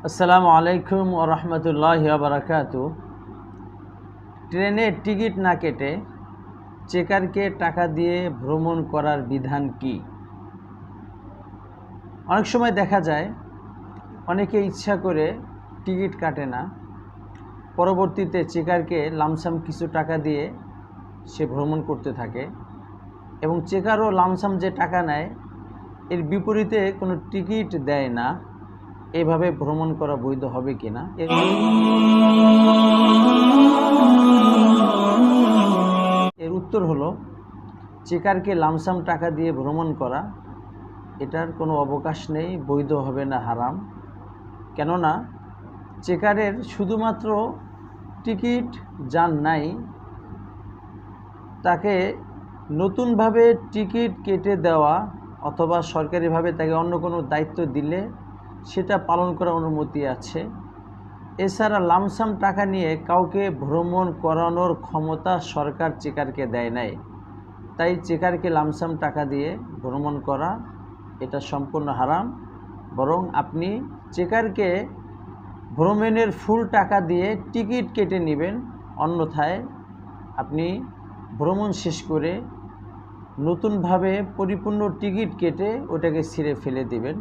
আসসালামু আলাইকুম ওয়া রাহমাতুল্লাহি ওয়া বারাকাতুহু। ট্রেনের টিকিট না কেটে চেকারকে টাকা দিয়ে ভ্রমণ করার বিধান কি? অনেক সময় দেখা যায় অনেকে ইচ্ছা করে টিকিট কাটে না, পরবর্তীতে চেকারকে লামসাম কিছু টাকা দিয়ে সে ভ্রমণ করতে থাকে এবং চেকারও লামসাম যে টাকা নেয় এর বিপরীতে কোনো টিকিট দেয় না। এভাবে ভ্রমণ করা বৈধ হবে কিনা? এর উত্তর হলো, চেকারকে লামসাম টাকা দিয়ে ভ্রমণ করা এটার কোনো অবকাশ নেই, বৈধ হবে না, হারাম। কেননা চেকারের শুধুমাত্র টিকিট যার নাই তাকে নতুনভাবে টিকিট কেটে দেওয়া অথবা সরকারিভাবে তাকে অন্য কোনো দায়িত্ব দিলে সেটা পালন করার অনুমতি আছে। এছাড়া লামসাম টাকা নিয়ে কাউকে ভ্রমণ করানোর ক্ষমতা সরকার চেকারকে দেয় নাই। তাই চেকারকে লামসাম টাকা দিয়ে ভ্রমণ করা এটা সম্পূর্ণ হারাম। বরং আপনি চেকারকে ভ্রমণের ফুল টাকা দিয়ে টিকিট কেটে নেবেন, অন্যথায় আপনি ভ্রমণ শেষ করে নতুনভাবে পরিপূর্ণ টিকিট কেটে ওটাকে ছিঁড়ে ফেলে দিবেন।